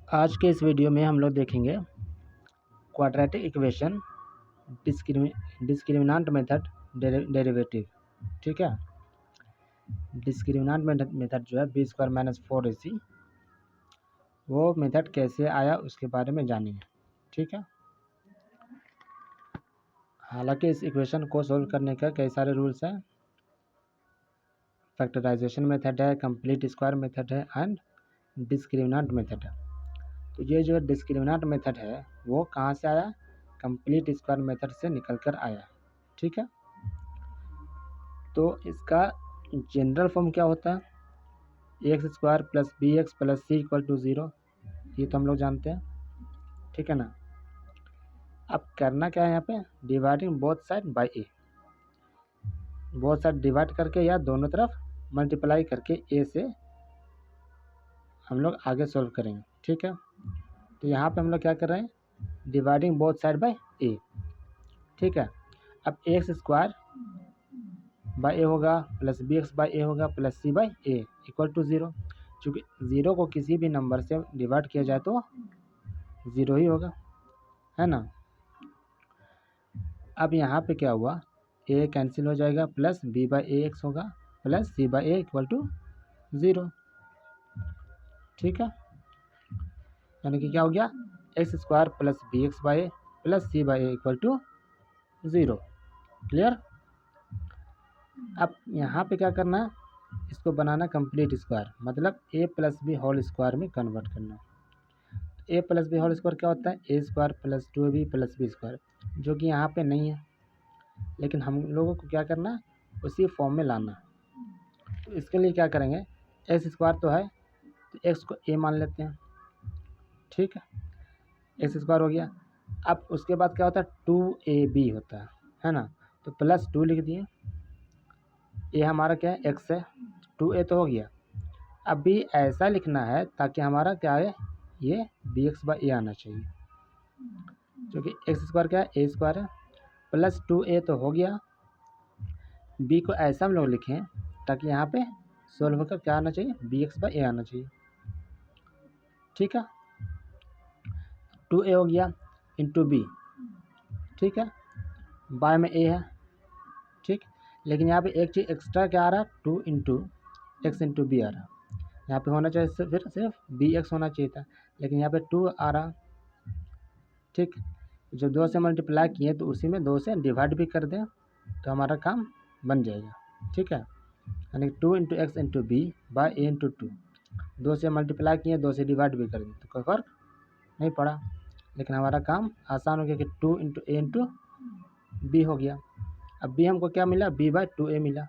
आज के इस वीडियो में हम लोग देखेंगे क्वाड्रेटिक इक्वेशन, डिस्क्रिमिनांट मेथड, डेरिवेटिव। ठीक है, डिस्क्रिमिनांट मेथड जो है b² - 4ac, वो मेथड कैसे आया उसके बारे में जानेंगे। ठीक है, हालांकि इस इक्वेशन को सोल्व करने का कई सारे रूल्स हैं। फैक्टराइजेशन मेथड है, कंप्लीट स्क्वायर मेथड है एंड डिस्क्रिमिनांट मेथड है। तो ये जो डिस्क्रिमिनांट मेथड है वो कहाँ से आया? कंप्लीट स्क्वायर मेथड से निकल कर आया। ठीक है, तो इसका जनरल फॉर्म क्या होता है? x² + bx + c = 0। ये तो हम लोग जानते हैं। ठीक है ना। अब करना क्या है यहाँ पे? Dividing both side by a। Both side divide करके या दोनों तरफ मल्टीप्लाई करके a से हम लोग आगे सोल्व करेंगे। ठीक है, तो यहाँ पे हम लोग क्या कर रहे हैं? Dividing both side by a। ठीक है, अब x² बाय ए होगा प्लस bx बाय ए होगा प्लस c बाय ए = 0। चूँकि 0 को किसी भी नंबर से डिवाइड किया जाए तो 0 ही होगा, है ना। अब यहाँ पे क्या हुआ? a कैंसिल हो जाएगा, प्लस b बाय ए एक्स होगा प्लस c बाय ए = 0। ठीक है, यानी कि क्या हो गया? x² + bx bye A plus c by A = 0। Clear. अब यहाँ पे क्या करना है? इसको बनाना कंप्लीट स्क्वायर, मतलब a + b होल स्क्वायर में कन्वर्ट करना। a + b होल स्क्वायर क्या होता है? a² + 2ab + b², जो कि यहाँ पे नहीं है, लेकिन हम लोगों को क्या करना है? उसी फॉर्म में लाना। तो इसके लिए क्या करेंगे? x² तो है, तो x को a मान लेते हैं। ठीक है, x² हो गया। अब उसके बाद क्या होता है? 2ab होता है ना। तो +2 लिख दिए। a हमारा क्या है? x है, 2a तो हो गया। अब भी ऐसा लिखना है ताकि हमारा क्या है? ये bx बाय ए आना चाहिए, क्योंकि x² क्या है? a² है, प्लस 2a तो हो गया। b को ऐसा हम लोग लिखें ताकि यहाँ पे सोल्व होकर क्या आना चाहिए? bx बाय ए आना चाहिए। ठीक है, 2a हो गया इंटू b। ठीक है, बाय में a है। ठीक, लेकिन यहाँ पे एक चीज़ एक्स्ट्रा क्या आ रहा है? 2 × x × b आ रहा है। यहाँ पे होना चाहिए सिर्फ bx होना चाहिए था, लेकिन यहाँ पे 2 आ रहा। ठीक, जब 2 से मल्टीप्लाई किए तो उसी में 2 से डिवाइड भी कर दें तो हमारा काम बन जाएगा। ठीक है, यानी 2 × x × b बाय a × 2। 2 से मल्टीप्लाई किए, 2 से डिवाइड भी कर दें तो कोई फ़र्क नहीं पड़ा, लेकिन हमारा काम आसान हो गया कि 2 × a × b हो गया। अब b हमको क्या मिला? b बाय 2a मिला,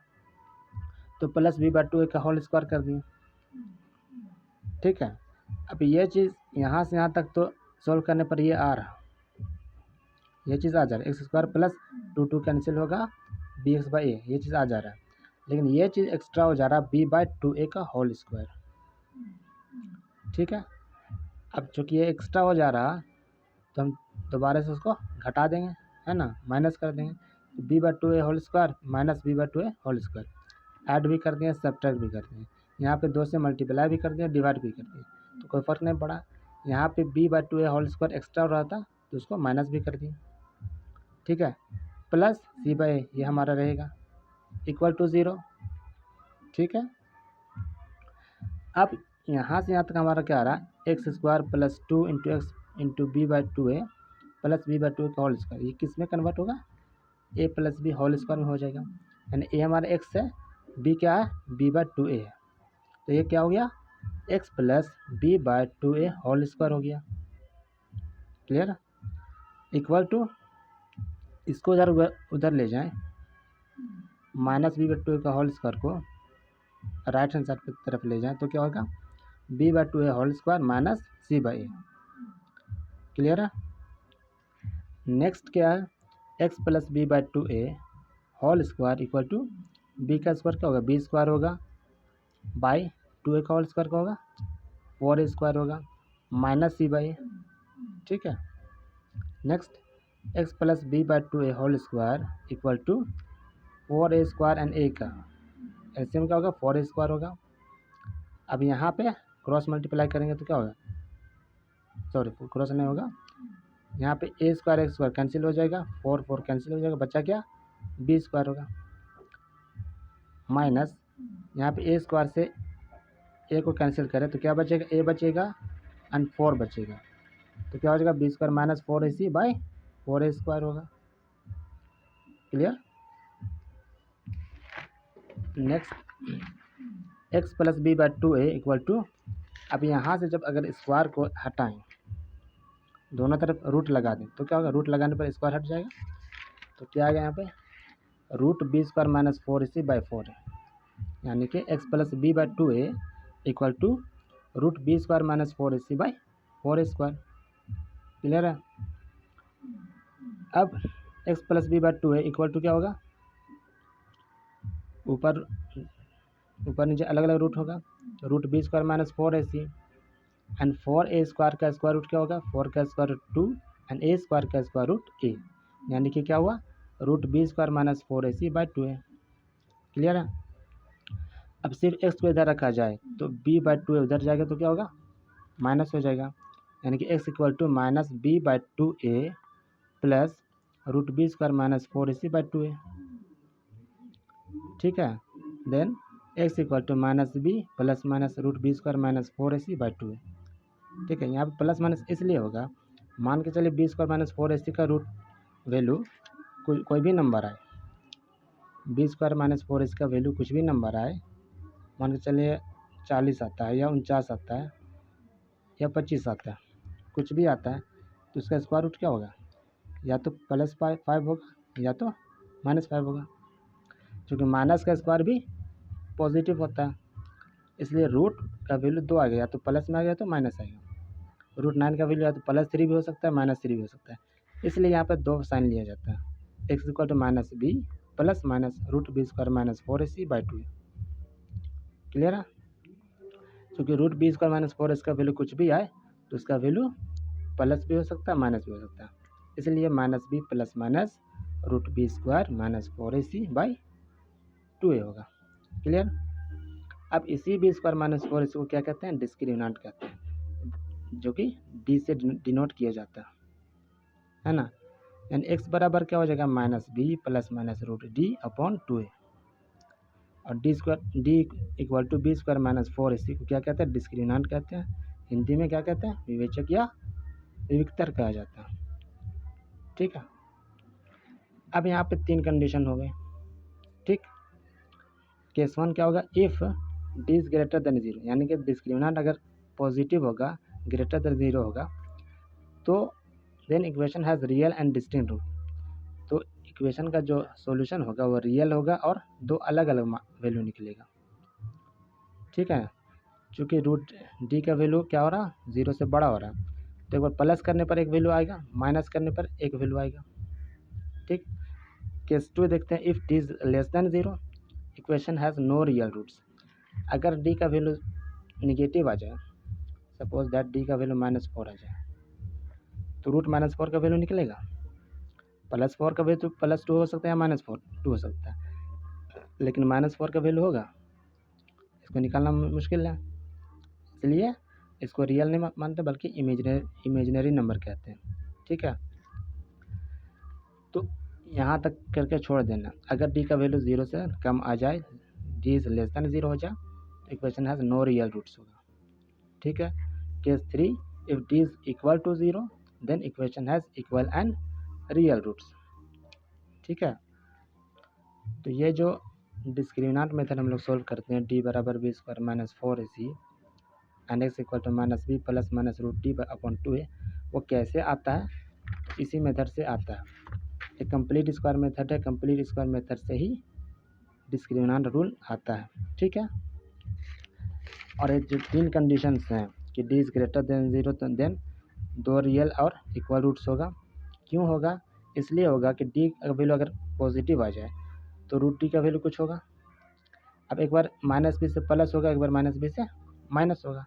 तो प्लस b बाय 2a का होल स्क्वायर कर दिए। ठीक है, अब ये चीज़ यहाँ से यहाँ तक तो सोल्व करने पर ये आ रहा, ये चीज़ आ जा रहा है। x² प्लस 2 कैंसिल होगा, bx बाय ए, ये चीज़ आ जा रहा है, लेकिन ये चीज़ एक्स्ट्रा हो जा रहा है, b बाय 2a का होल स्क्वायर। ठीक है, अब चूँकि ये एक्स्ट्रा हो जा रहा तो हम दोबारा से उसको घटा देंगे, है ना, माइनस कर देंगे। तो b by 2a whole square minus b by 2a whole square, add भी कर दिए, सब्ट्रैक्ट भी कर दिए। यहाँ पे 2 से मल्टीप्लाई भी कर दिया, डिवाइड भी कर दिया, तो कोई फ़र्क नहीं पड़ा। यहाँ पे b by 2a whole square extra हो रहा था तो उसको माइनस भी कर दिए। ठीक है, प्लस c बाय ए, ये हमारा रहेगा = 0। ठीक है, अब यहाँ से यहाँ तक हमारा क्या आ रहा है? x² + 2 × x × b by 2a plus b by 2a का होल स्क्वायर, ये किस में कन्वर्ट होगा? a + b होल स्क्वायर में हो जाएगा। यानी a हमारा x है, b क्या है? b बाय 2a है, तो ये क्या हो गया? x + b by 2a whole square हो गया। क्लियर, = इसको उधर ले जाएं, माइनस b बाय 2a का होल स्क्वायर को राइट हैंड साइड की तरफ ले जाएं तो क्या होगा? b by 2a whole square minus c by A. Clear है। नेक्स्ट क्या है? x + b by 2a whole square = b का स्क्वायर क्या होगा? b² होगा, बाय 2a का होल स्क्वायर का होगा 4a² होगा, माइनस c बाय ए। ठीक है, next x + b by 2a whole square = 4a² and a का ऐसे में क्या होगा? 4a² होगा। अब यहाँ पे क्रॉस मल्टीप्लाई करेंगे तो क्या होगा? सॉरी क्रॉस नहीं होगा, यहाँ पे ए स्क्वायर एक्स स्क्वायर कैंसिल हो जाएगा, 4 4 कैंसिल हो जाएगा, बचा क्या बी स्क्वायर होगा, माइनस यहाँ पे ए स्क्वायर से ए को कैंसिल करें तो क्या बचेगा, ए बचेगा एंड 4 बचेगा, तो क्या हो जाएगा B square minus 4ac by 4a square होगा। Clear. Next x plus B by 2a equal to, अब यहाँ से जब अगर स्क्वायर को हटाएं दोनों तरफ रूट लगा दें तो क्या होगा, रूट लगाने पर स्क्वायर हट जाएगा, तो क्या आ गया यहाँ पे root b square minus 4ac by 4a, यानी कि x plus B by 2a equal to root b square minus 4ac by 4a square. Clear है। अब x plus B by 2a equal to क्या होगा, ऊपर नीचे अलग अलग रूट होगा, root b square minus 4ac and 4a square का स्क्वायर रूट क्या होगा, 4 का square root 2 and a square का स्क्वायर रूट a, यानी कि क्या हुआ root b square minus 4ac by 2a। Clear है। अब सिर्फ x को इधर रखा जाए तो b बाई 2a उधर जाएगा तो क्या होगा माइनस हो जाएगा, यानी कि x equal to minus b by 2a plus root b square minus 4ac by 2a। ठीक है। Then x equal to minus b plus minus root b square minus 4ac by 2a। ठीक है, यहाँ पे प्लस माइनस इसलिए होगा, मान के चलिए बी स्क्वायर माइनस 4ac का रूट वैल्यू कोई भी नंबर आए, बी स्क्वायर माइनस 4ac का वैल्यू कुछ भी नंबर आए, मान के चलिए 40 आता है या 49 आता है या 25 आता है, कुछ भी आता है, तो उसका स्क्वायर रूट क्या होगा, या तो प्लस 5 होगा या तो माइनस 5 होगा, क्योंकि माइनस का स्क्वायर भी पॉजिटिव होता है, इसलिए रूट का वैल्यू 2 आ गया, या तो प्लस में आ गया तो माइनस आएगा। रूट 9 का वैल्यू या तो +3 भी हो सकता है -3 भी हो सकता है, इसलिए यहाँ पर 2 साइन लिया जाता है, x equal to minus b plus minus root b square minus 4ac by 2। Clear है। क्योंकि root b square minus 4ac का वैल्यू कुछ भी आए तो उसका वैल्यू प्लस भी हो सकता है माइनस भी हो सकता है, इसलिए minus b plus minus root b square minus 4ac by 2a होगा। क्लियर। अब इसी बी स्क्वायर माइनस 4ac को क्या कहते हैं, डिस्क्रिमिनेंट कहते हैं, जो कि डी से डिनोट किया जाता है ना, यानी एक्स बराबर क्या हो जाएगा minus b plus minus root d upon 2a, और d equal to b square minus 4ac को क्या कहते हैं, डिस्क्रिमिनेंट कहते हैं, हिंदी में क्या कहते हैं, विवेचक या विविक्तर कहा जाता है। ठीक है। अब यहाँ पे 3 कंडीशन हो गए। ठीक। केस 1 क्या होगा, if d is greater than 0, यानी कि डिस्क्रिमिनेंट अगर पॉजिटिव होगा ग्रेटर देन 0 होगा तो then equation has real and distinct root, तो इक्वेशन का जो सॉल्यूशन होगा वो रियल होगा और 2 अलग अलग वैल्यू निकलेगा। ठीक है। चूँकि रूट डी का वैल्यू क्या हो रहा, 0 से बड़ा हो रहा है, तो एक बार प्लस करने पर एक वैल्यू आएगा, माइनस करने पर एक वैल्यू आएगा। ठीक। केस 2 देखते हैं, if d is less than 0 equation has no real roots, अगर डी का वैल्यू निगेटिव आ जाए, सपोज दैट डी का वैल्यू -4 आ जाए, तो रूट -4 का वैल्यू निकलेगा, +4 का वैल्यू +2 हो सकता है या -2 हो सकता है, लेकिन -4 का वैल्यू होगा, इसको निकालना मुश्किल है, इसलिए इसको रियल नहीं मानते बल्कि इमेजिनरी नंबर कहते हैं। ठीक है। तो यहाँ तक करके छोड़ देना, अगर डी का वैल्यू 0 से कम आ जाए, डी इज़ लेस देन 0 हो जाए, तो equation has no real roots होगा। ठीक है। Case 3, if d is equal to 0 then equation has equal and real roots. ठीक है। तो ये जो डिस्क्रिमिनेंट मेथड हम लोग सोल्व करते हैं, डी बराबर b square minus 4ac and x equal to minus b plus minus root d upon 2a, वो कैसे आता है, इसी मेथड से आता है, एक कंप्लीट स्क्वायर मेथड है, कंप्लीट स्क्वायर मेथड से ही डिस्क्रिमिनेंट रूल आता है। ठीक है। और ये जो 3 कंडीशंस हैं कि डी इज़ ग्रेटर देन 0 तो देन 2 रियल और इक्वल रूट्स होगा। क्यों होगा, इसलिए होगा कि डी का वैल्यू अगर पॉजिटिव आ जाए तो रूट डी का वैल्यू कुछ होगा, अब एक बार -b से प्लस होगा, एक बार -b से माइनस होगा,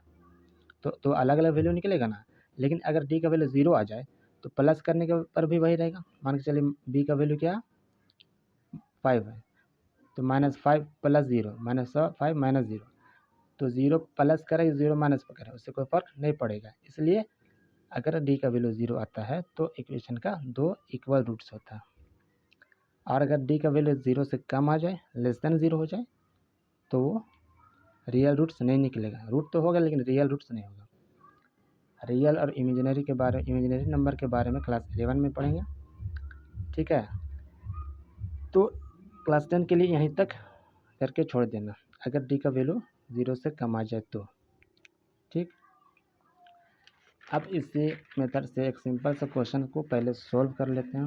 तो अलग अलग वैल्यू निकलेगा ना, लेकिन अगर डी का वैल्यू 0 आ जाए तो प्लस करने के पर भी वही रहेगा, मान के चलिए बी का वैल्यू क्या 5 है, तो -5 + 0 -5 -0, तो 0 प्लस करे 0 माइनस करे उससे कोई फ़र्क नहीं पड़ेगा, इसलिए अगर डी का वैल्यू 0 आता है तो इक्वेशन का 2 इक्वल रूट्स होता है, और अगर डी का वैल्यू 0 से कम आ जाए, लेस देन 0 हो जाए, तो वो रियल रूट्स नहीं निकलेगा। रूट तो होगा लेकिन रियल रूट्स नहीं होगा। रियल और इमेजिनरी नंबर के बारे में क्लास 11 में पढ़ेंगे, ठीक है। तो क्लास 10 के लिए यहीं तक करके छोड़ देना, अगर डी का वैल्यू 0 से कम आ जाए तो, ठीक। अब इसी मेथड से एक सिंपल सा क्वेश्चन को पहले सॉल्व कर लेते हैं,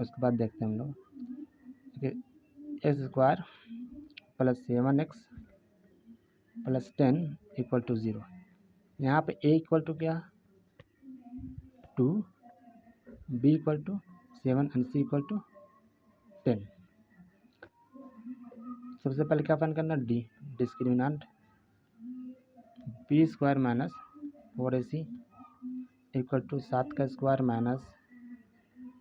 उसके बाद देखते हैं हम लोग। X square plus 7x plus 10 equal to 0। यहाँ पे a इक्वल टू क्या, 2, b equal to 7 and c equal to 10। सबसे पहले क्या फाइंड करना, d discriminant b square minus 4ac equal to 7 का square minus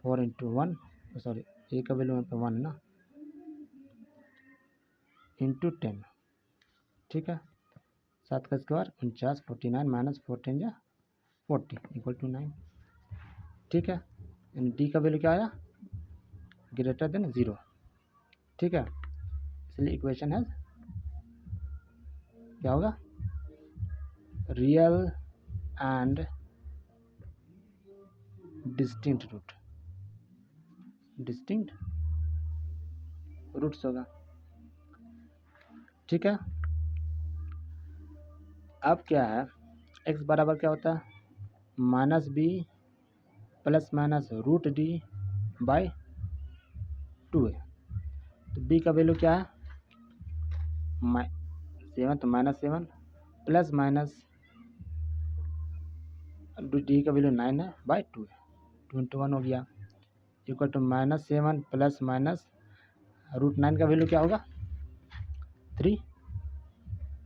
4 into 1, sorry a का वैल्यू यहाँ पे 1 ना, इंटू 10, ठीक है। 7 का स्क्वायर 49, 49 माइनस 14 या 40 इक्वल टू 9, ठीक है। डी का वैल्यू क्या आया, ग्रेटर देन 0, ठीक है। इसलिए इक्वेशन है क्या होगा, रियल एंड डिस्टिंक्ट रूट्स होगा, ठीक है। अब क्या है, x बराबर क्या होता है, minus b plus minus root d by 2 है। तो b का वैल्यू क्या है, 7, तो माइनस 7 प्लस माइनस डी का वैल्यू 9 है बाई 2 है, 2 इंटू 1 हो गया, equal to minus 7 plus minus root 9 का वैल्यू क्या होगा, 3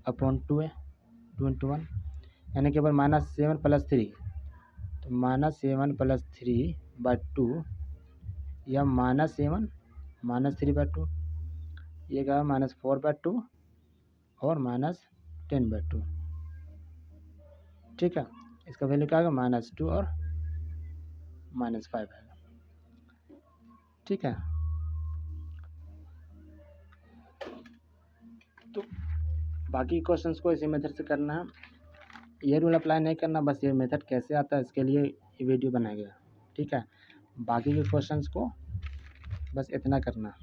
अपॉन 2 है, 2 इंटू 1, यानी केवल माइनस 7 प्लस 3, तो माइनस 7 प्लस 3 बाई 2 या माइनस 7 माइनस 3 बाई 2, ये क्या है माइनस 4 बाई 2 और माइनस 10 बाई 2, ठीक है। इसका वैल्यू क्या होगा, माइनस 2 और माइनस 5 है, ठीक है। तो बाकी क्वेश्चंस को इसी मेथड से करना है, ये रूल अप्लाई नहीं करना, बस ये मेथड कैसे आता है इसके लिए ये वीडियो बनाया गया, ठीक है। बाकी के क्वेश्चंस को बस इतना करना,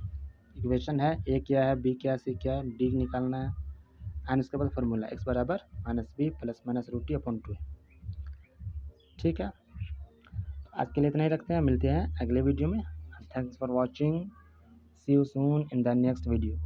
इक्वेशन है ए क्या है, बी क्या है, सी क्या है, डी निकालना है, एंड उसके बाद फार्मूला एक्स बराबर minus b plus minus root d upon 2, ठीक है। आज के लिए इतना ही रखते हैं, मिलते हैं अगले वीडियो में। Thanks for watching, see you soon in the next video.